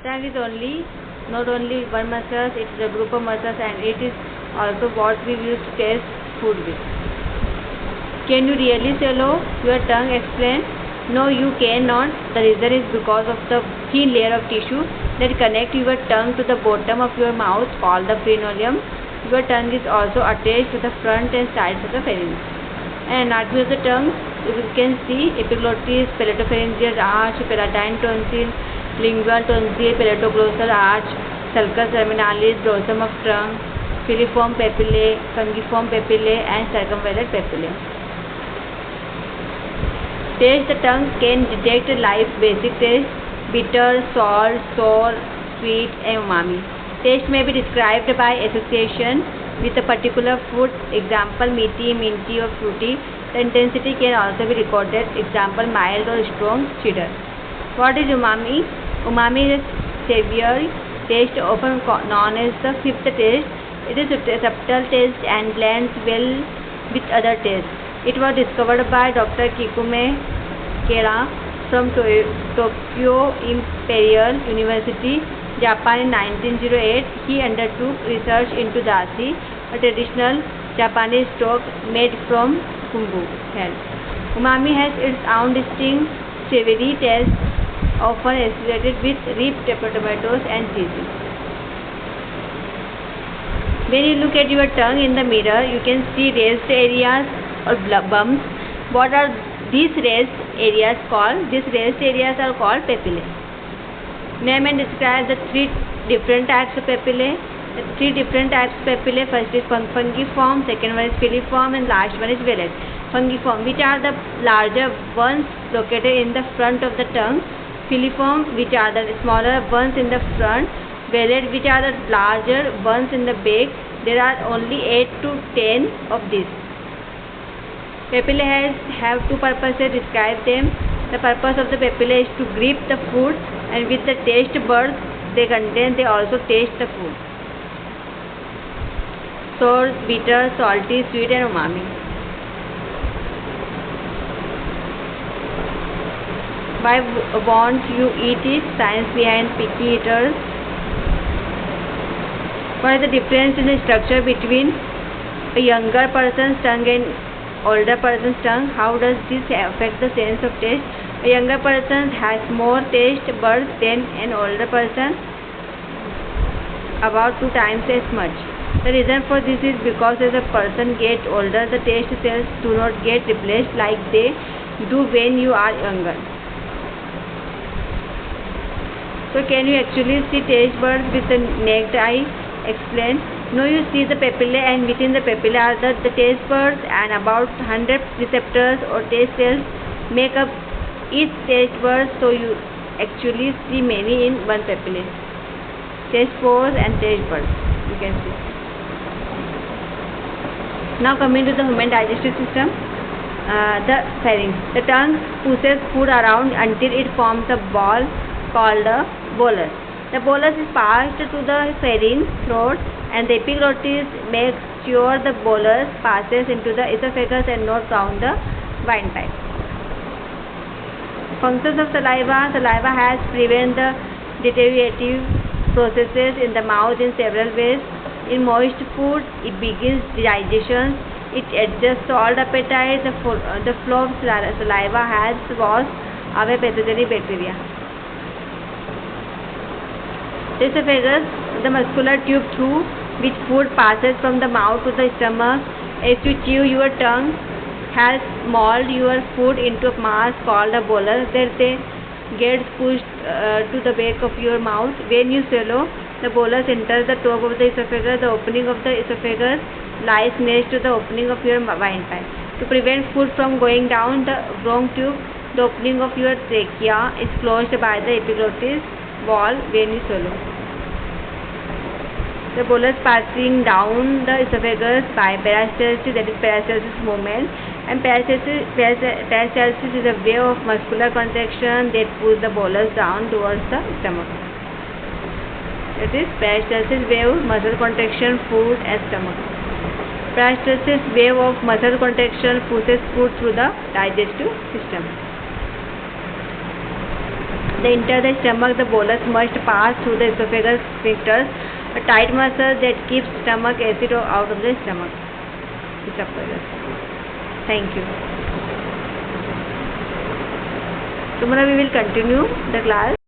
Tongue is not only one muscle, it is a group of muscles, and it is also what we use to taste food with. Can you really swallow your tongue? Explain. No, you cannot. The reason is because of the thin layer of tissue that connect your tongue to the bottom of your mouth, called the frenulum. Your tongue is also attached to the front and sides of the pharynx. And anatomy of the tongue, you can see epiglottis, palatopharyngeal arch, palatine tonsil, lingual tonsil, palatoglossal arch, sulcus terminalis, dorsum of tongue, filiform papillae, fungiform papillae, and circumvallate papillae. Taste. The tongue can detect life basic taste: bitter, salt, sour, sweet, and umami. Taste may be described by association with a particular food, example meaty, minty, or fruity. The intensity can also be recorded, example mild or strong cheddar. What is umami? Umami is a savory taste, often known as the fifth taste. It is a subtle taste and blends well with other tastes. It was discovered by Dr. Kikume Kera from Tokyo Imperial University, Japan in 1908. He undertook research into dashi, a traditional Japanese stock made from kombu. Umami has its own distinct savory taste, often associated with ripe tomatoes and cheese. When you look at your tongue in the mirror, you can see raised areas or bumps. What are these raised areas called? These raised areas are called papillae. Name and describe the three different types of papillae. The three different types of papillae: first is fungiform, second one is filiform, and last one is velate. Fungiform, which are the larger ones located in the front of the tongue. Filiform, which are the smaller ones in the front. Velate, which are the larger ones in the back. There are only 8 to 10 of these. Papillae have two purposes. Describe them. The purpose of the papillae is to grip the food, and with the taste buds they contain, they also taste the food. Sour, bitter, salty, sweet, and umami. Why won't you eat it? Science behind picky eaters. What is the difference in the structure between a younger person's tongue and older person's tongue? How does this affect the sense of taste? A younger person has more taste buds than an older person, about 2 times as much. The reason for this is because as a person gets older, the taste cells do not get replaced like they do when you are younger. So can you actually see taste buds with the naked eye? Explain. No, you see the papillae, and within the papillae are the taste buds, and about 100 receptors or taste cells make up each taste bud, so you actually see many in one papillae. Taste pores and taste buds, you can see. Now coming to the human digestive system, the pharynx. The tongue pushes food around until it forms a ball called a bolus. The bolus is passed to the pharynx, throat, and the epiglottis makes sure the bolus passes into the esophagus and not down the windpipe. Functions of saliva. Saliva has prevent the deteriorative processes in the mouth in several ways. In moist food, it begins digestion. It adjusts salt appetite. The flow of saliva has washed away pathogenic bacteria. The esophagus, the muscular tube through which food passes from the mouth to the stomach. As you chew, your tongue helps mold your food into a mass called a bolus that then gets pushed to the back of your mouth. When you swallow, the bolus enters the top of the esophagus. The opening of the esophagus lies next to the opening of your windpipe. To prevent food from going down the wrong tube, the opening of your trachea is closed by the epiglottis wall when you swallow. The bolus passing down the esophagus by peristalsis, that is peristalsis movement, and peristalsis is a wave of muscular contraction that pulls the bolus down towards the stomach. That is peristalsis wave, muscle contraction, food and stomach. Peristalsis wave of muscle contraction pushes food through the digestive system. They enter the stomach. The bolus must pass through the esophagus sphincter, a tight muscle that keeps stomach acid out of the stomach. Thank you. Tomorrow we will continue the class.